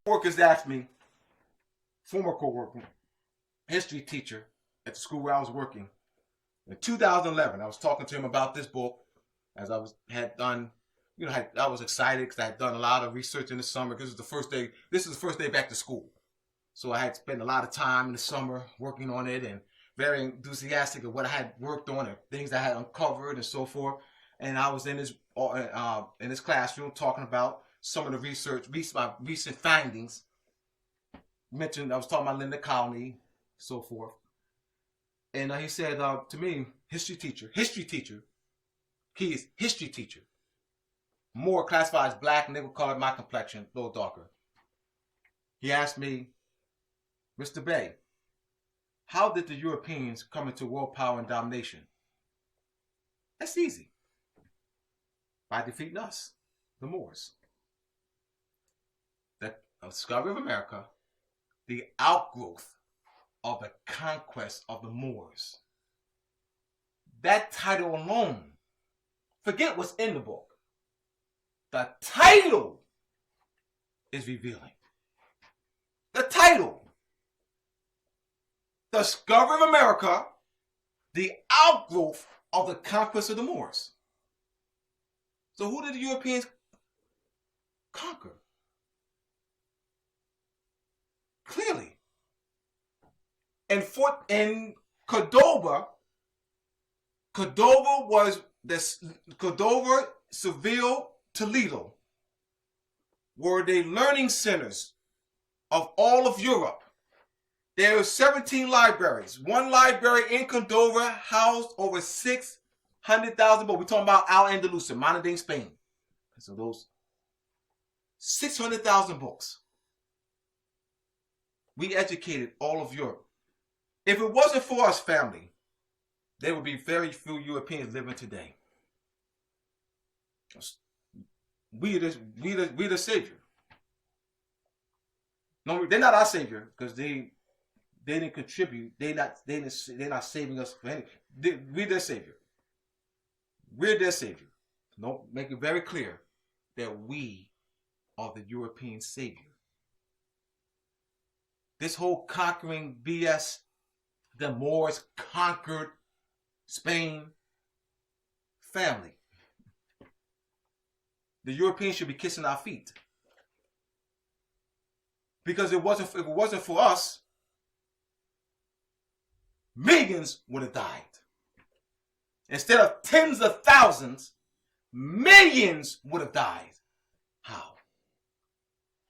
Workers asked me, former co-worker, history teacher at the school where I was working, in 2011, I was talking to him about this book as I had done. I was excited because I had done a lot of research in the summer because this is the first day back to school. So I had spent a lot of time in the summer working on it and very enthusiastic of what I had worked on and things I had uncovered and so forth. And I was in this classroom talking about some of the my recent findings. I was talking about Linda Colony, so forth. And he said to me, history teacher, key is history teacher. More classified as black, nickel colored, my complexion, a little darker. He asked me, Mr. Bay, how did the Europeans come into world power and domination? That's easy. By defeating us, the Moors. The discovery of America, the outgrowth of the conquest of the Moors. That title alone, forget what's in the book. The title is revealing. The title. The discovery of America, the outgrowth of the conquest of the Moors. So who did the Europeans conquer? Clearly. In Cordoba was Cordoba, Seville, Toledo were the learning centers of all of Europe. There are 17 libraries. One library in Cordoba housed over 600,000 books. We're talking about Al-Andalusia, modern day Spain. So those 600,000 books. We educated all of Europe. If it wasn't for us, family, there would be very few Europeans living today. We the savior. No, they're not our savior because they didn't contribute. They're not saving us for anything. We're their savior. We're their savior. No, make it very clear that we are the European savior. This whole conquering BS, the Moors conquered Spain, family. The Europeans should be kissing our feet. Because if it wasn't for us, millions would have died. Instead of tens of thousands, millions would have died. How?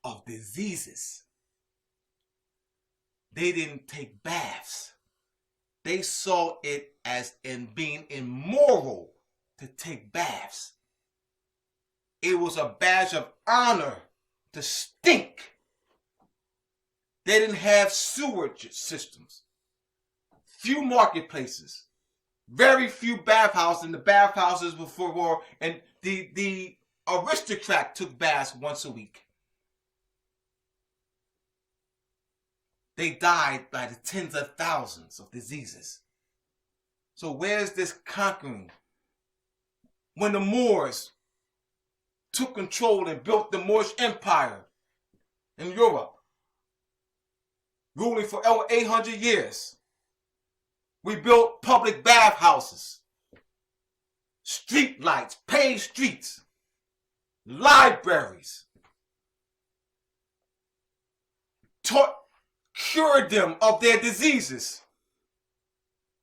Of diseases. They didn't take baths. They saw it as in being immoral to take baths. It was a badge of honor to stink. They didn't have sewage systems. Few marketplaces. Very few bathhouses. And the bathhouses before war. And the aristocrat took baths once a week. They died by the tens of thousands of diseases. So where's this conquering? When the Moors took control and built the Moorish Empire in Europe, ruling for over 800 years. We built public bathhouses, street lights, paved streets, libraries, cured them of their diseases,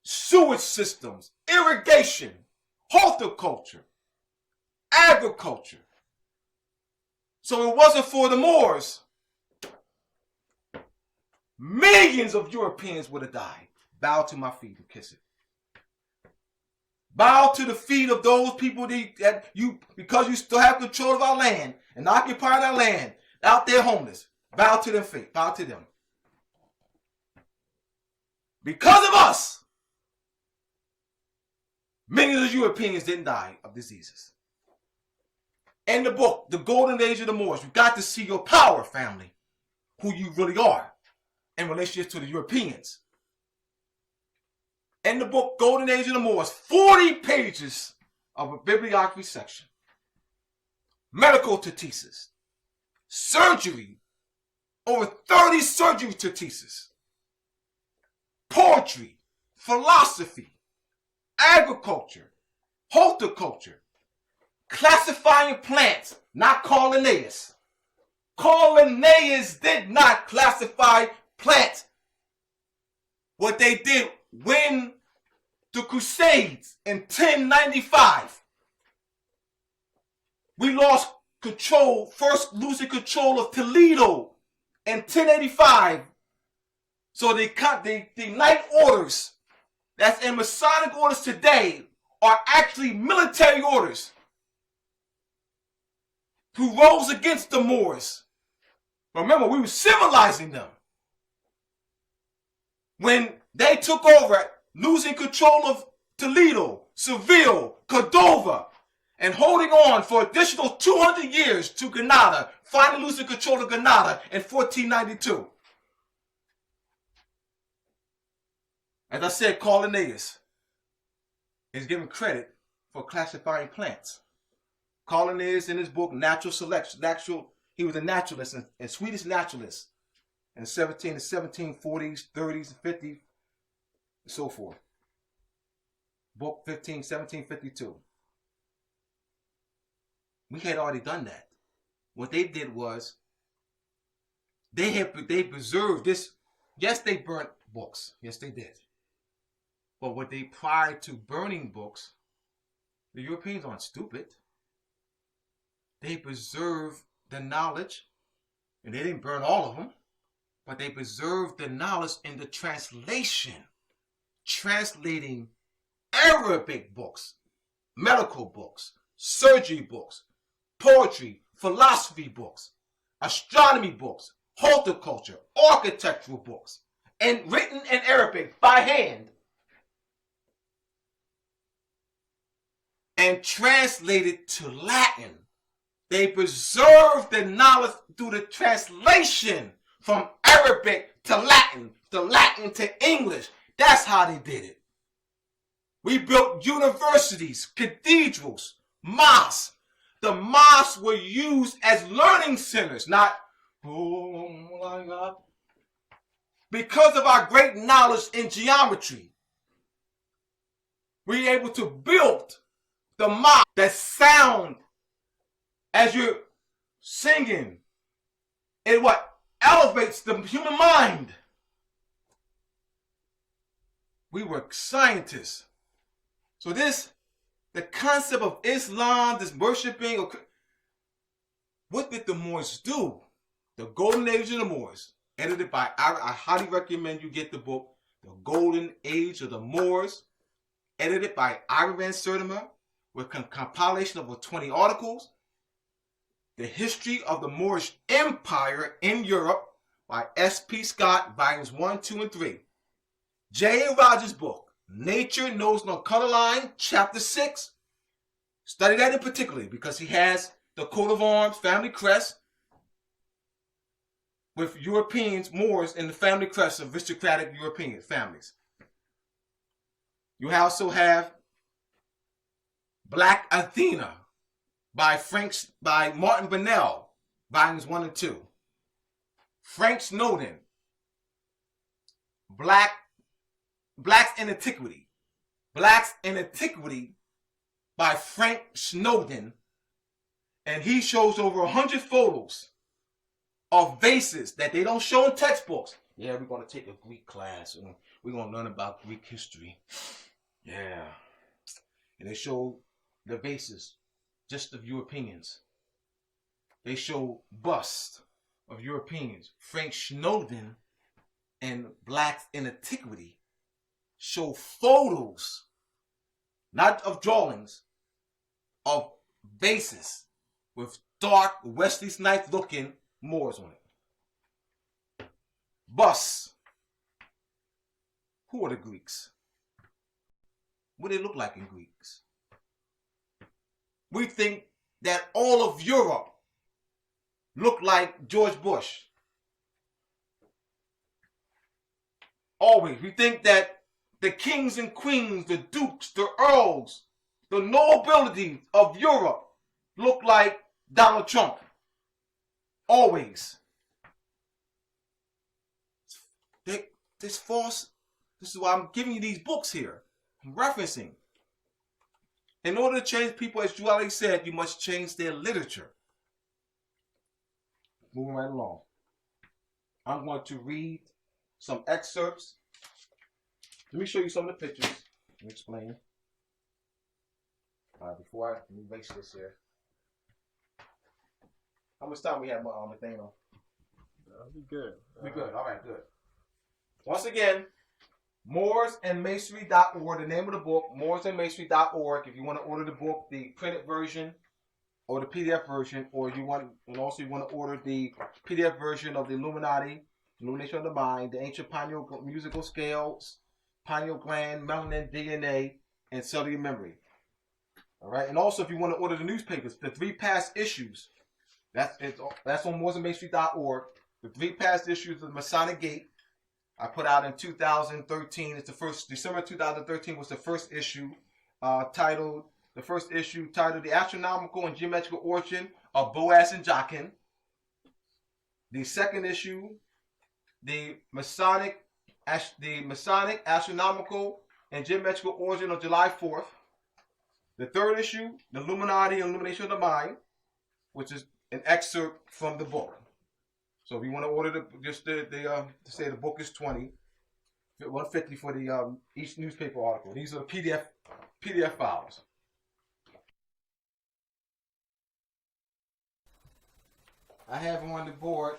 sewage systems, irrigation, horticulture, agriculture. So it wasn't for the Moors, millions of Europeans would have died. Bow to my feet and kiss it. Bow to the feet of those people because you still have control of our land and occupying our land, out there homeless. Bow to their feet. Bow to them. Because of us, millions of Europeans didn't die of diseases. In the book, The Golden Age of the Moors, you've got to see your power, family, who you really are in relationship to the Europeans. In the book, Golden Age of the Moors, 40 pages of a bibliography section, medical treatises, surgery, over 30 surgery treatises, poetry, philosophy, agriculture, horticulture, classifying plants, not Linnaeus. Linnaeus did not classify plants. What they did when the Crusades in 1095, we lost control, first losing control of Toledo in 1085. So the Knight Orders that's in Masonic orders today are actually military orders who rose against the Moors. Remember, we were civilizing them. When they took over, losing control of Toledo, Seville, Cordova, and holding on for additional 200 years to Granada, finally losing control of Granada in 1492. As I said, Linnaeus is given credit for classifying plants. Linnaeus, in his book Natural Selection, he was a naturalist, a Swedish naturalist in the 1740s, 30s, and 50s, and so forth. Book 1752. We had already done that. What they did was they preserved this. Yes, they burnt books. Yes, they did. But what they, prior to burning books, the Europeans aren't stupid. They preserved the knowledge, and they didn't burn all of them, but they preserved the knowledge in the translation, translating Arabic books, medical books, surgery books, poetry, philosophy books, astronomy books, horticulture, architectural books, and written in Arabic by hand, and translated to Latin. They preserved the knowledge through the translation from Arabic to Latin to English. That's how they did it. We built universities, cathedrals, mosques. The mosques were used as learning centers, not, oh my God. Because of our great knowledge in geometry, we're able to build the mosque that sound as you're singing. It what elevates the human mind. We were scientists. So the concept of Islam, this worshiping, what did the Moors do? The Golden Age of the Moors, edited by, I highly recommend you get the book, The Golden Age of the Moors, edited by Ira Van Sertima, with a compilation of over 20 articles. The History of the Moorish Empire in Europe by S.P. Scott, volumes 1, 2, and 3. J.A. Rogers' book, Nature Knows No Color Line, chapter 6. Study that in particular because he has the coat of arms, family crest, with Europeans, Moors, in the family crest of aristocratic European families. You also have Black Athena by Martin Bennell, volumes 1 and 2. Frank Snowden, Blacks in Antiquity. Blacks in Antiquity by Frank Snowden. And he shows over 100 photos of vases that they don't show in textbooks. Yeah, we're going to take a Greek class and we're going to learn about Greek history. Yeah. And they show the vases just of Europeans. They show busts of Europeans. Frank Snowden and Blacks in Antiquity show photos, not of drawings, of vases with dark Wesley Snipes looking Moors on it. Busts. Who are the Greeks? What do they look like in Greeks? We think that all of Europe looked like George Bush. Always. We think that the kings and queens, the dukes, the earls, the nobility of Europe look like Donald Trump. Always. this false. This is why I'm giving you these books here. I'm referencing. In order to change people, as you already said, you must change their literature. Moving right along. I'm going to read some excerpts. Let me show you some of the pictures. Let me explain. Before I erase this here. How much time we have on the thing on? That'll be good. We good. All right, good. Once again, moorsandmasonry.org, the name of the book, moorsandmasonry.org. If you want to order the book, the printed version or the PDF version, or you want to order the PDF version of the Illuminati, Illumination of the Mind, the Ancient Pineal Musical Scales, Pineal Gland, Melanin, DNA, and Cellular Memory. All right, and also if you want to order the newspapers, the 3 past issues, that's on moorsandmasonry.org. The 3 past issues of the Masonic Gate, I put out in 2013. It's the first, December 2013 was the first issue, titled The Astronomical and Geometrical Origin of Boaz and Jachin. The second issue, the Masonic Astronomical and Geometrical Origin of July 4th. The third issue, the Illuminati and Illumination of the Mind, which is an excerpt from the book. So if you want to order to say the book is $150 for the each newspaper article. These are the PDF files. I have on the board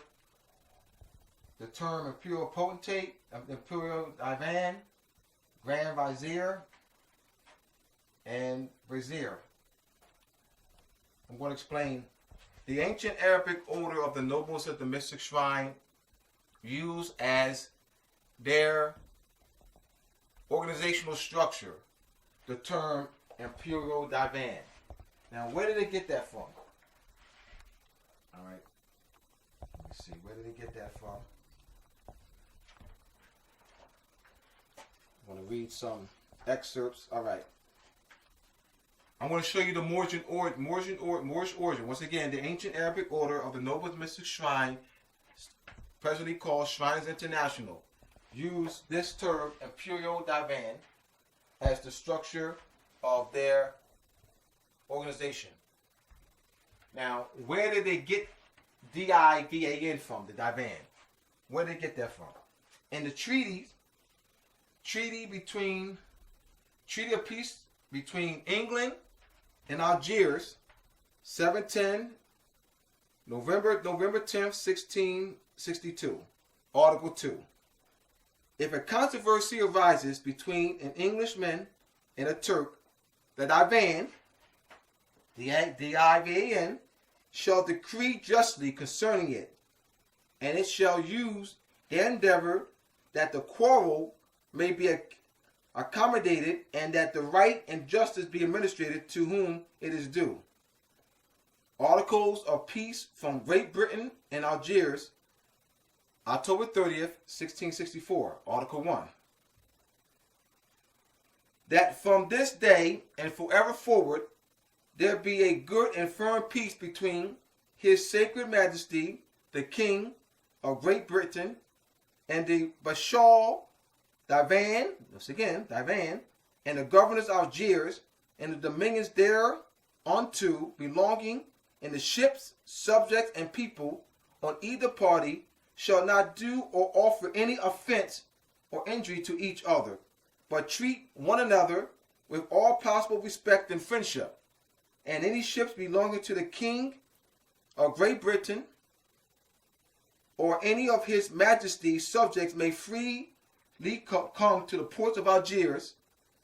the term Imperial Potentate, Imperial Divan, Grand Vizier, and Brazier. I'm going to explain. The ancient Arabic order of the nobles at the mystic shrine used as their organizational structure the term Imperial Divan. Now, where did they get that from? All right. Let me see. Where did they get that from? I'm going to read some excerpts. All right. I'm going to show you the Moorish origin. Once again, the ancient Arabic order of the nobles mystic shrine, presently called Shrines International, use this term Imperial Divan as the structure of their organization. Now, where did they get D-I-V-A-N from, the Divan? Where did they get that from? In the treaty of peace between England and Algiers, 710, November 10th, 1662, Article 2. If a controversy arises between an Englishman and a Turk, the Divan, D-I-V-A-N, shall decree justly concerning it, and it shall use their endeavor that the quarrel may be accommodated, and that the right and justice be administered to whom it is due. Articles of Peace from Great Britain and Algiers, October 30th, 1664, Article 1. That from this day and forever forward there be a good and firm peace between His Sacred Majesty, the King of Great Britain, and the Bashar Divan, once again, Divan, and the governors of Algiers, and the dominions thereunto belonging, and the ships, subjects, and people on either party shall not do or offer any offense or injury to each other, but treat one another with all possible respect and friendship. And any ships belonging to the King of Great Britain or any of His Majesty's subjects may freely come to the ports of Algiers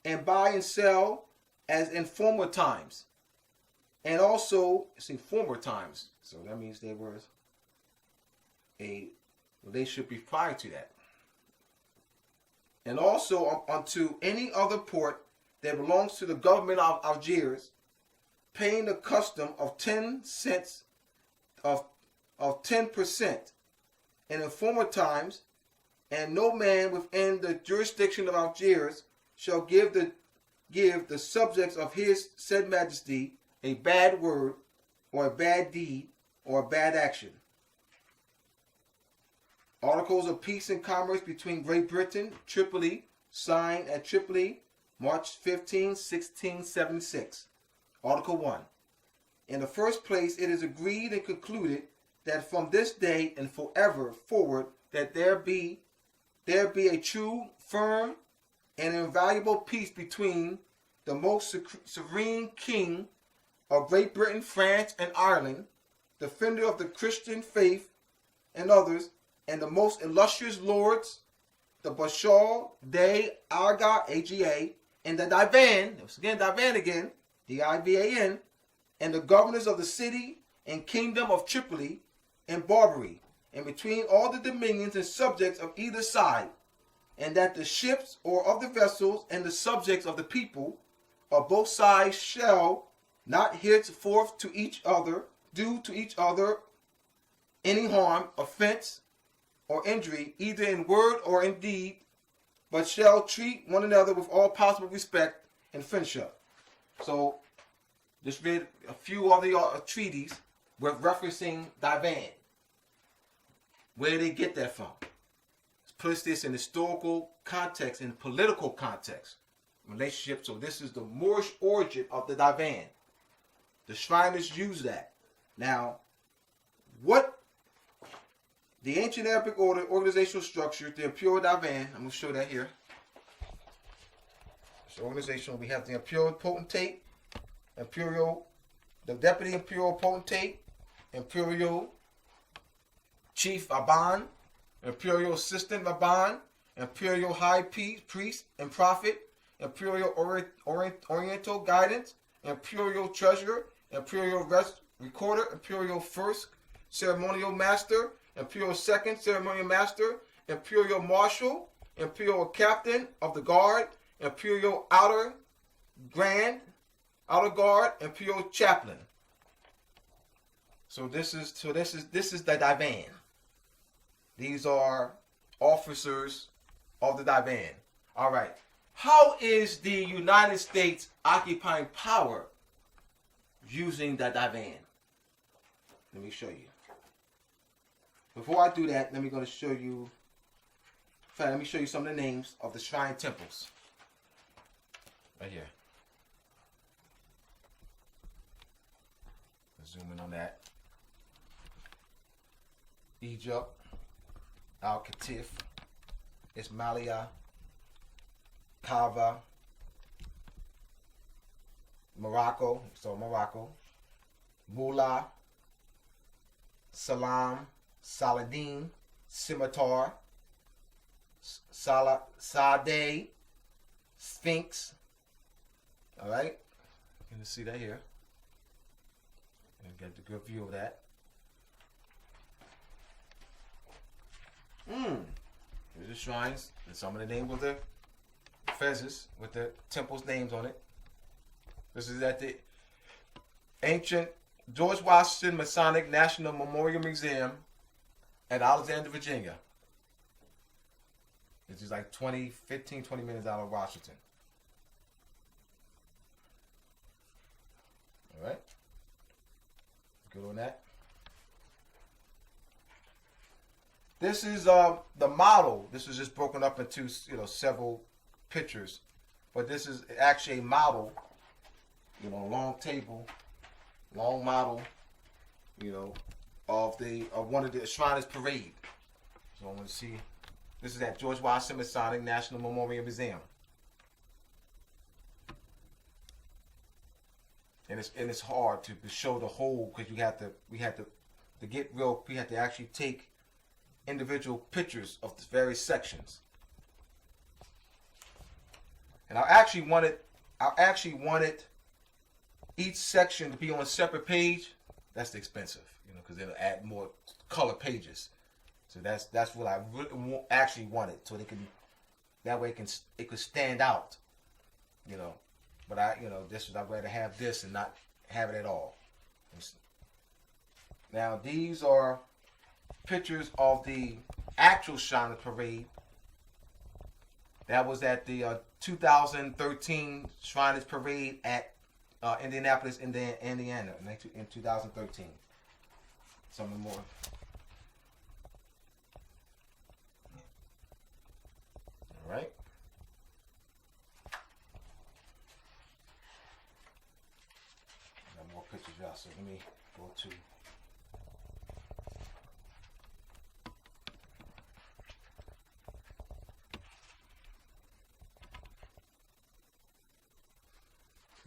and buy and sell as in former times. And also, it's in former times, so that means there was a relationship prior to that. And also unto any other port that belongs to the government of Algiers, paying the custom of 10 cents of 10%, and in former times, and no man within the jurisdiction of Algiers shall give the subjects of His said Majesty a bad word, or a bad deed, or a bad action. Articles of Peace and Commerce between Great Britain, Tripoli, signed at Tripoli, March 15, 1676. Article 1. In the first place, it is agreed and concluded that from this day and forever forward that there be a true, firm, and invaluable peace between the most sovereign king of Great Britain, France, and Ireland, defender of the Christian faith and others, and the most illustrious lords, the Bashar de Aga, AGA, and the Divan, Divan, D-I-V-A-N, and the governors of the city and kingdom of Tripoli and Barbary, and between all the dominions and subjects of either side, and that the ships or of the vessels and the subjects of the people of both sides shall not henceforth to each other do to each other any harm, offense, or injury, either in word or in deed, but shall treat one another with all possible respect and friendship. So, just read a few of the treaties with referencing Divan. Where did they get that from? Let's put this in historical context, in political context, relationship. So this is the Moorish origin of the Divan. The Shriners use that. Now, what the ancient Arabic order, organizational structure, the Imperial Divan, I'm going to show that here. So organizational, we have the Imperial Potentate, the Deputy Imperial Potentate, Imperial Chief Aban, Imperial Assistant Aban, Imperial High Priest and Prophet, Imperial Oriental Guidance, Imperial Treasurer, Imperial Recorder, Imperial First Ceremonial Master, Imperial Second Ceremonial Master, Imperial Marshal, Imperial Captain of the Guard, Imperial Outer Guard, Imperial Chaplain. So this is the Divan. These are officers of the Divan. All right. How is the United States occupying power using the Divan? Let me show you. Before I do that, let me show you some of the names of the shrine temples. Right here. Zoom in on that. Egypt, Al-Katif, Ismailia, Kaaba, Morocco, Mullah, Salam, Saladin, Scimitar, Sade, Sphinx. All right, you can see that here. And get a good view of that. Here's the shrines and some of the names of the fezzes with the temple's names on it. This is at the ancient George Washington Masonic National Memorial Museum at Alexandria, Virginia. This is like 20 minutes out of Washington. All right. Good on that. This is the model. This is just broken up into several pictures, but this is actually a model. Long table, long model. Of one of the Shriners Parade. So I want to see. This is at George Washington Masonic National Memorial Museum. And it's hard to show the whole because we had to actually take individual pictures of the various sections. And I actually wanted each section to be on a separate page. That's expensive, because it'll add more color pages. So that's what I really actually wanted, so that way it could stand out, But I'd rather have this and not have it at all. Now these are pictures of the actual Shriners Parade. That was at the 2013 Shriners Parade at Indianapolis, Indiana, in 2013. Some more.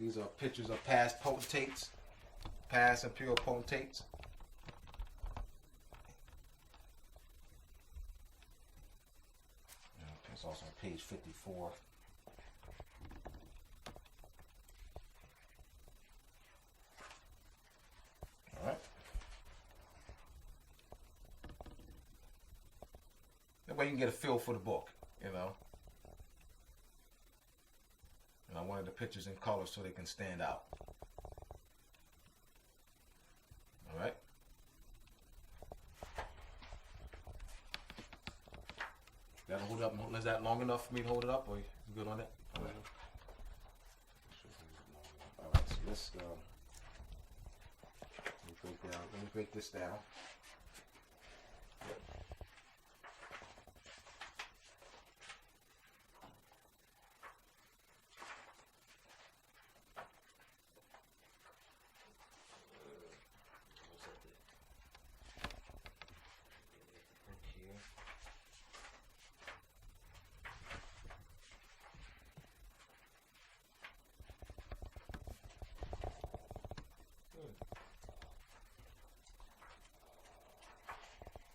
These are pictures of past potentates, past imperial potentates. It's also on page 54. All right. That way you can get a feel for the book, you know. And I wanted the pictures in color so they can stand out. All right. That'll hold up. Is that long enough for me to hold it up, or you good on it? All right. All right. So let's let me break this down.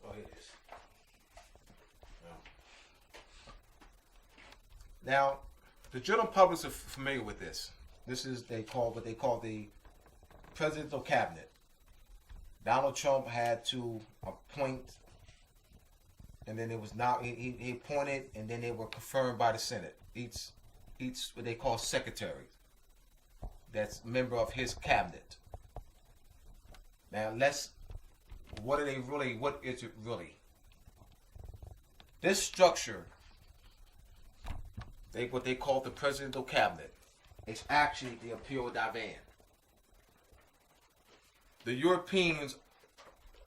Oh, here it is. Now, the general public are familiar with this. This is what they call the presidential cabinet. Donald Trump had to appoint, and then it was now he appointed, and then they were confirmed by the Senate. Each what they call secretary. That's a member of his cabinet. Now what is it really? This structure, what they call the presidential cabinet, is actually the imperial divan. The Europeans,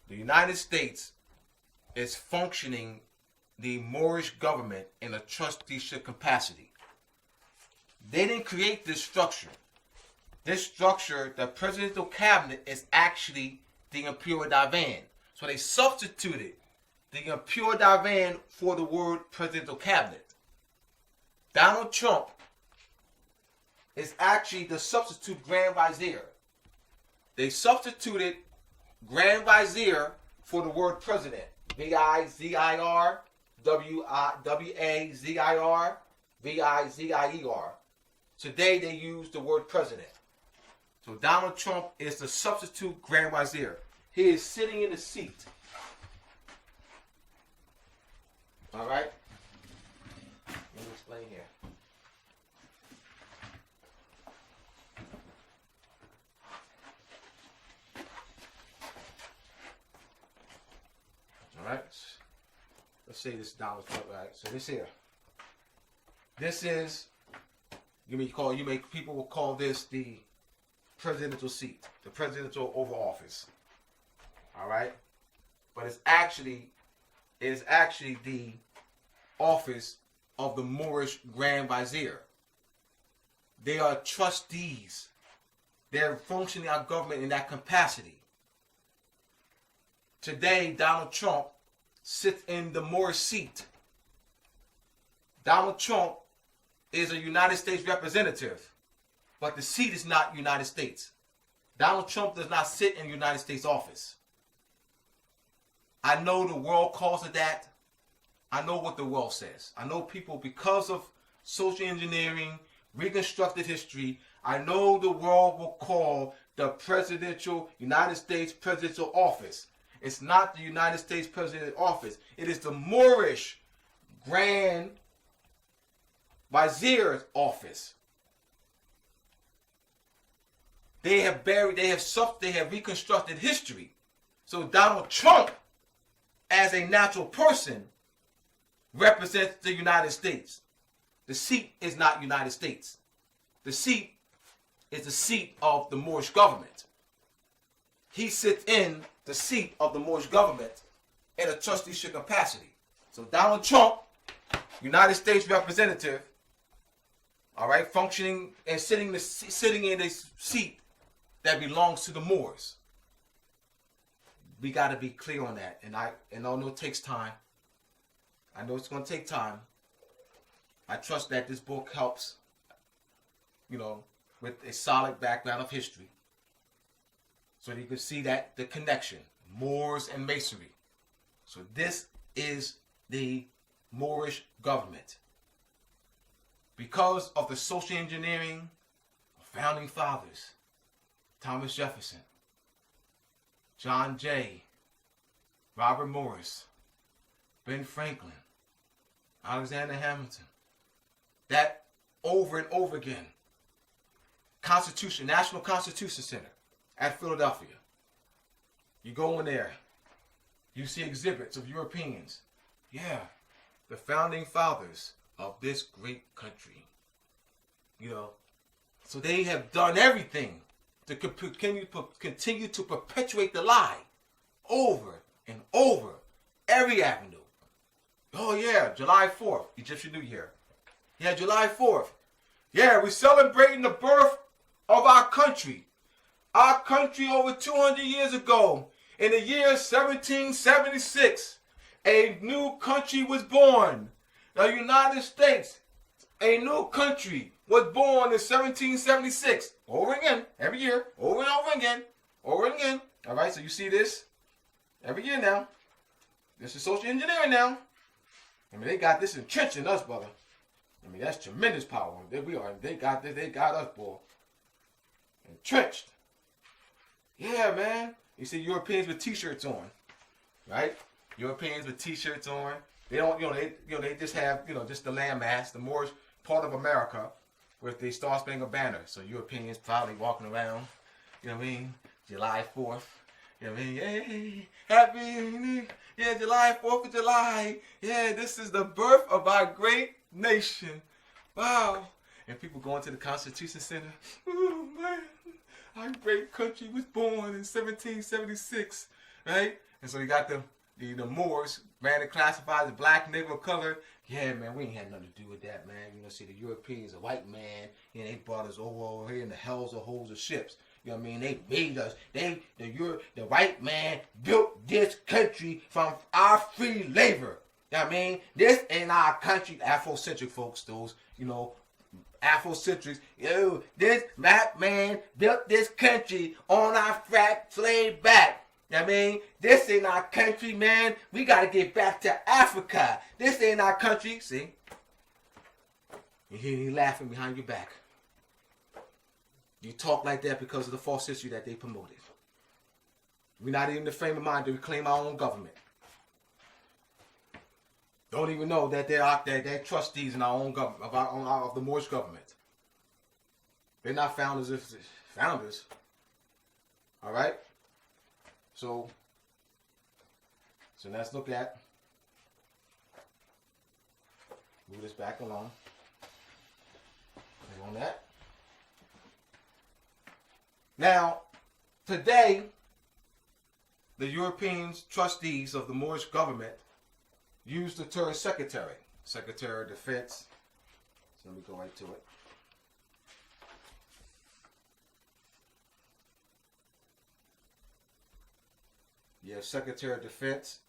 the United States, is functioning the Moorish government in a trusteeship capacity. They didn't create this structure. This structure, the presidential cabinet, is actually the imperial divan. So they substituted the imperial divan for the word presidential cabinet. Donald Trump is actually the substitute Grand Vizier. They substituted Grand Vizier for the word president. V-I-Z-I-R, W-A-Z-I-R, V-I-Z-I-E-R. Today they use the word president. So Donald Trump is the substitute Grand Vizier. He is sitting in the seat. All right? Let me explain here. All right? Let's say this is Donald Trump. All right? So this here. This is, people will call this the presidential seat, the presidential Oval Office. All right, but it is actually the office of the Moorish Grand Vizier. They are trustees. They're functioning our government in that capacity. Today, Donald Trump sits in the Moorish seat. Donald Trump is a United States representative, but the seat is not United States. Donald Trump does not sit in the United States office. I know the world calls it that. I know what the world says. I know people, because of social engineering, reconstructed history, I know the world will call the United States presidential office. It's not the United States presidential office. It is the Moorish Grand Vizier's office. They have reconstructed history. So Donald Trump, as a natural person, represents the United States. The seat is not United States. The seat is the seat of the Moorish government. He sits in the seat of the Moorish government in a trusteeship capacity. So Donald Trump, United States representative, all right, functioning and sitting in a seat that belongs to the Moors. We got to be clear on that, and I know it takes time. I know it's going to take time. I trust that this book helps, with a solid background of history. So you can see that the connection, Moors and Masonry. So this is the Moorish government. Because of the social engineering of founding fathers, Thomas Jefferson, John Jay, Robert Morris, Ben Franklin, Alexander Hamilton, that over and over again, National Constitution Center at Philadelphia. You go in there, you see exhibits of Europeans. Yeah, the founding fathers of this great country. So they have done everything to continue to perpetuate the lie over and over every avenue. Oh yeah, July 4th, Egyptian New Year. Yeah, July 4th. Yeah, we're celebrating the birth of our country. Our country over 200 years ago, in the year 1776, a new country was born. The United States, a new country, was born in 1776. Over again, every year, over and over again, over and again. All right, so you see this every year now. This is social engineering now. I mean, they got this entrenched in us, brother. I mean, that's tremendous power. They got this, they got us, boy. Entrenched. Yeah, man. You see Europeans with t-shirts on, right? Europeans with t-shirts on. They don't, they just have, just the landmass, the Moorish part of America, with the Star Spangled Banner. So Europeans probably walking around, July 4th. Yay, happy, July 4th of July. Yeah, this is the birth of our great nation. Wow. And people going to the Constitution Center. Oh, man, our great country was born in 1776, right? And so you got the Moors, man, they classified as black, nigger, of color. Yeah, man, we ain't had nothing to do with that, man. See, the Europeans, a white man, they brought us over here in the hells of holes of ships. You know what I mean? They made us. The white man built this country from our free labor. You know what I mean? This ain't our country. Afrocentric folks, those, Afrocentrics. This black man built this country on our fat slave back. You know what I mean? This ain't our country, man. We got to get back to Africa. This ain't our country. See? You hear me laughing behind your back. You talk like that because of the false history that they promoted. We're not in the frame of mind to reclaim our own government. Don't even know that they're trustees in our own government, of the Moorish government. They're not founders. Founders. All right. So let's look at. Move this back along. Click on that. Now, today, the European trustees of the Moorish government use the term secretary. Secretary of Defense. So let me go right to it. You have Secretary of Defense,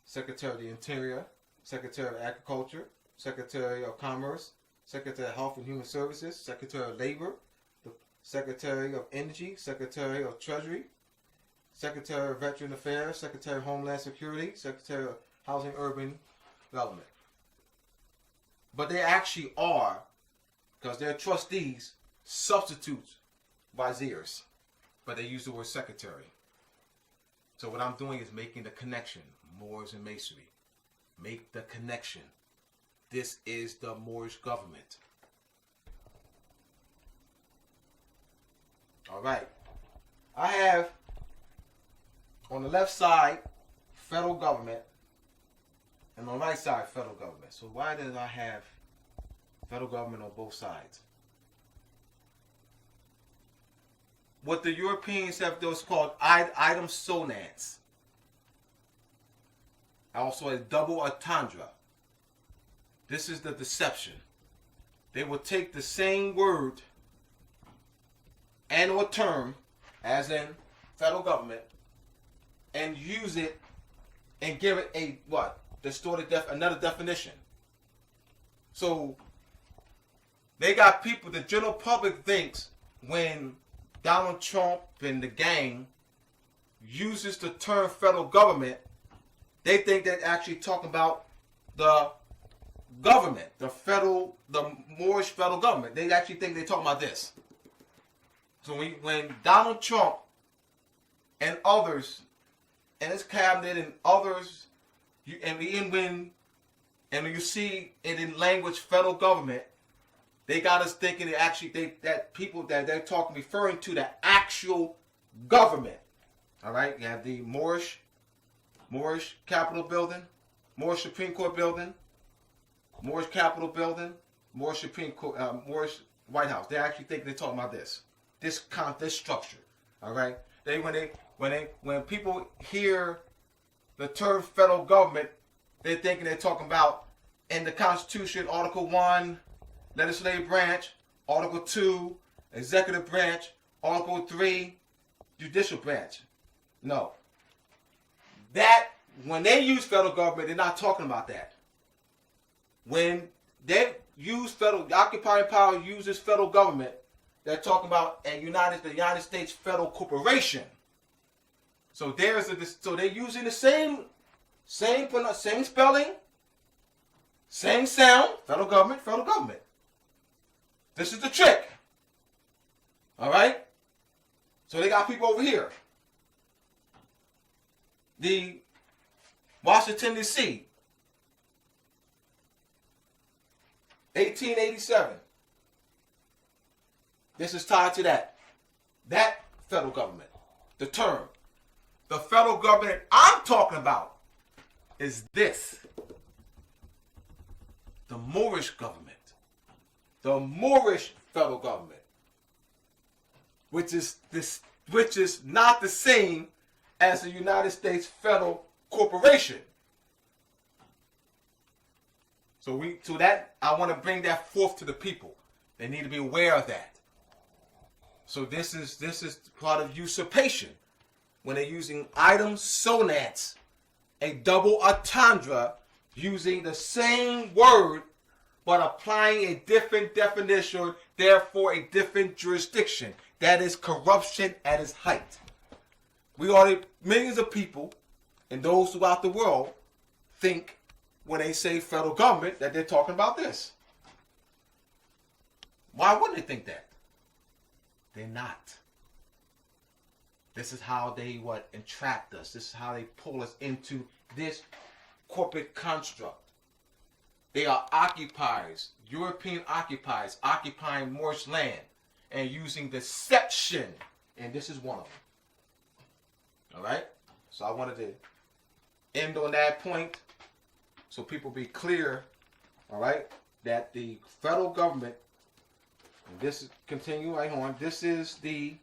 Secretary of the Interior, Secretary of Agriculture, Secretary of Commerce, Secretary of Health and Human Services, Secretary of Labor, Secretary of Energy, Secretary of Treasury, Secretary of Veteran Affairs, Secretary of Homeland Security, Secretary of Housing and Urban Development. But they actually are, because they're trustees, substitutes viziers. But they use the word secretary. So what I'm doing is making the connection, Moors and Masonry. Make the connection. This is the Moorish government. All right. I have on the left side federal government and on the right side federal government. So why did I have federal government on both sides? What the Europeans have those called item sonance. Also a double entendre. This is the deception. They will take the same word and or term, as in federal government, and use it and give it a what? Distorted another definition. So they got people, the general public thinks when Donald Trump and the gang uses the term federal government, they think they're actually talking about the government, the Moorish federal government. They actually think they're talking about this. So when Donald Trump and others, and his cabinet and others, when you see it in language federal government, they got us thinking that people that they're referring to the actual government. All right, you have the Moorish Capitol building, Moorish Supreme Court building, Moorish Capitol building, Moorish Supreme Court, Moorish White House. They actually think they're talking about this structure. All right, when people hear the term federal government, they're thinking they're talking about in the Constitution, Article 1, legislative branch, Article 2, executive branch, Article 3, judicial branch. No. When they use federal government, they're not talking about that. When they use the occupying power uses federal government, they're talking about the United States Federal Corporation. So they're using the same spelling, same sound, federal government. This is the trick. All right? So they got people over here. The Washington, D.C., 1887. This is tied to that federal government. The term. The federal government I'm talking about is this. The Moorish government. The Moorish federal government. Which is not the same as the United States Federal Corporation. So I want to bring that forth to the people. They need to be aware of that. So this is part of usurpation. When they're using item sonance, a double entendre, using the same word but applying a different definition, therefore a different jurisdiction. That is corruption at its height. Millions of people and those throughout the world think when they say federal government that they're talking about this. Why wouldn't they think that? They're not. This is how they entrap us. This is how they pull us into this corporate construct. They are occupiers, European occupiers, occupying Moorish land and using deception. And this is one of them. All right? So I wanted to end on that point so people be clear, all right, that the federal government, and this is continue right on, this is the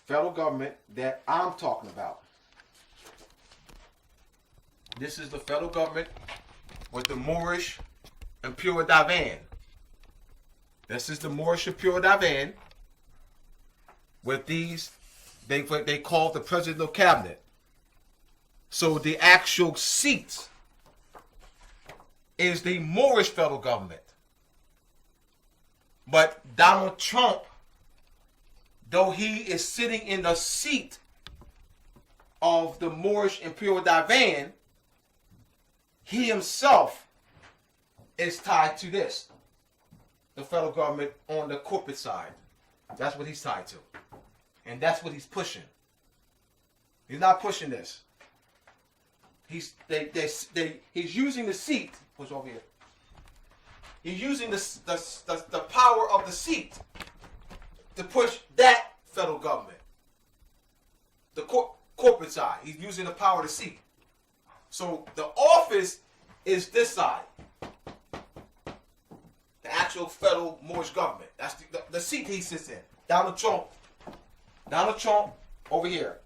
federal government that I'm talking about. This is the federal government with the Moorish Imperial Divan. This is the Moorish Imperial Divan with these, they call the presidential cabinet. So the actual seat is the Moorish federal government. But Donald Trump, though he is sitting in the seat of the Moorish Imperial Divan, he himself is tied to this, the federal government on the corporate side. That's what he's tied to. And that's what he's pushing. He's not pushing this. He's using the seat, push over here. He's using the power of the seat to push that federal government. The corporate side. He's using the power of the seat. So the office is this side. The actual federal Moorish government. That's the seat he sits in. Donald Trump over here.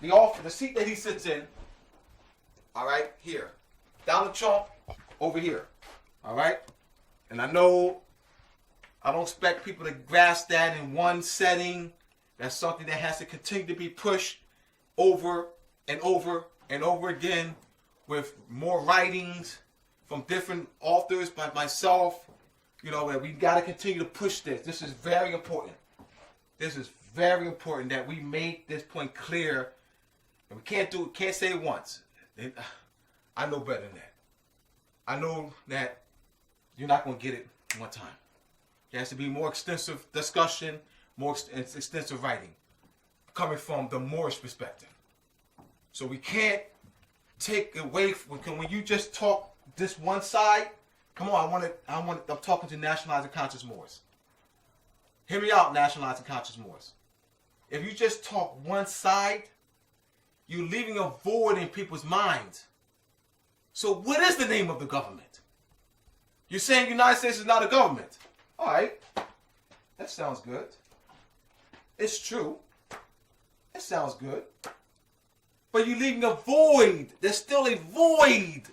The seat that he sits in, all right, here. Donald Trump over here. All right? And I know I don't expect people to grasp that in one setting. That's something that has to continue to be pushed over and over and over again with more writings from different authors, by myself. You know, we got to continue to push this. This is very important. This is very important that we make this point clear. And we can't say it once. I know better than that. I know that you're not going to get it one time. There has to be more extensive discussion, more extensive writing, coming from the Moorish perspective. So we can't take away when you just talk this one side. Come on, I'm talking to nationalized and conscious Moors. Hear me out, nationalized and conscious Moors. If you just talk one side, you're leaving a void in people's minds. So what is the name of the government? You're saying the United States is not a government. All right, that sounds good. It's true. It sounds good. But you're leaving a void. There's still a void.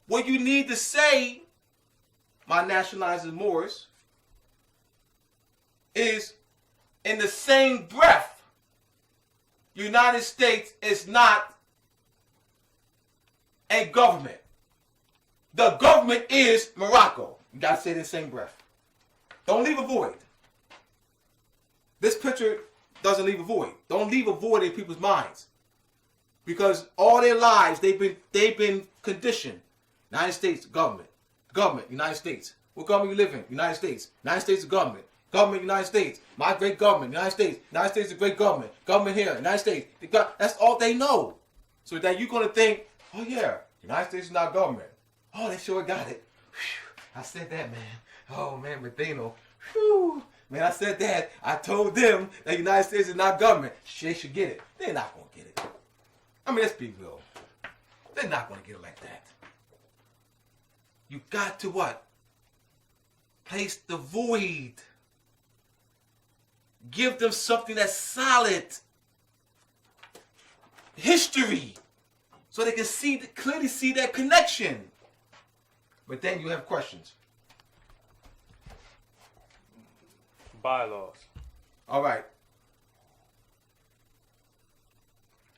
What you need to say, my nationalized Moors, is in the same breath, United States is not a government. The government is Morocco. You got to say it in the same breath. Don't leave a void. This picture doesn't leave a void. Don't leave a void in people's minds. Because all their lives they've been conditioned. United States government. Government, United States. What government you live in? United States. United States government. Government, United States. My great government, United States. United States is a great government. Government here, United States. That's all they know. So that you're going to think, oh yeah, United States is not government. Oh, they sure got it. Whew, I said that, man. Oh, man, Medino. Whew. Man, I said that. I told them that the United States is not government. They should get it. They're not going to get it. I mean, let's be real. They're not going to get it like that. You got to what? Place the void. Give them something that's solid. History. So they can clearly see that connection. But then you have questions. Bylaws. All right.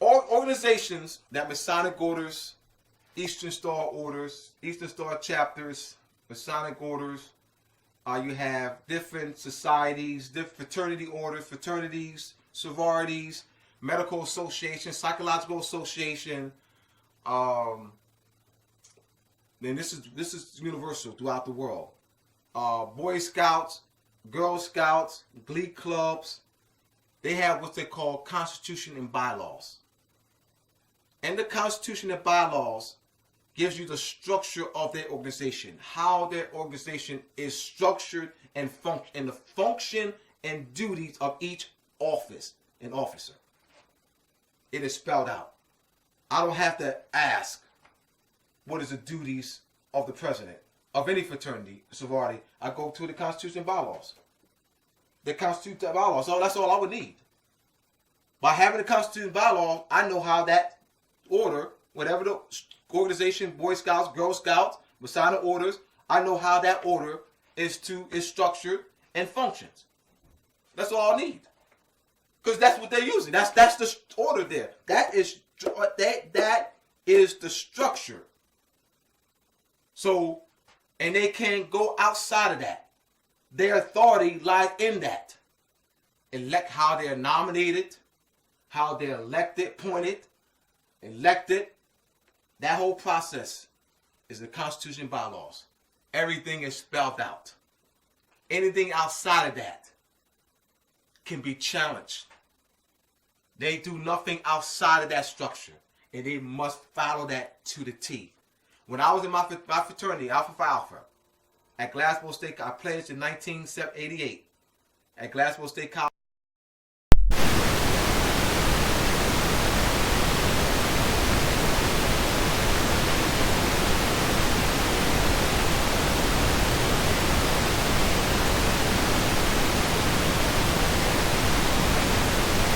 Organizations that Masonic orders, Eastern Star orders, Eastern Star chapters, Masonic orders, you have different societies, different fraternity orders, fraternities, sororities, medical association, psychological association. Then this is universal throughout the world. Boy Scouts, Girl Scouts, Glee clubs, they have what they call Constitution and bylaws. And the Constitution and bylaws gives you the structure of their organization, how their organization is structured and the function and duties of each office and officer. It is spelled out. I don't have to ask what is the duties of the president of any fraternity, sorority. I go to the Constitution and bylaws. The Constitution and bylaws, so that's all I would need. By having the Constitution and bylaws, I know how that order, whatever the organization, Boy Scouts, Girl Scouts, Masonic orders, I know how that order is structured and functions. That's all I need. Because that's what they're using. That's the order there. That is the structure. So, and they can't go outside of that. Their authority lies in that. Elect how they're nominated, how they're elected, appointed, elected. That whole process is the Constitution and bylaws. Everything is spelled out. Anything outside of that can be challenged. They do nothing outside of that structure, and they must follow that to the T. When I was in my fraternity, Alpha Phi Alpha, at Glasgow State, I pledged in 1988 at Glasgow State College.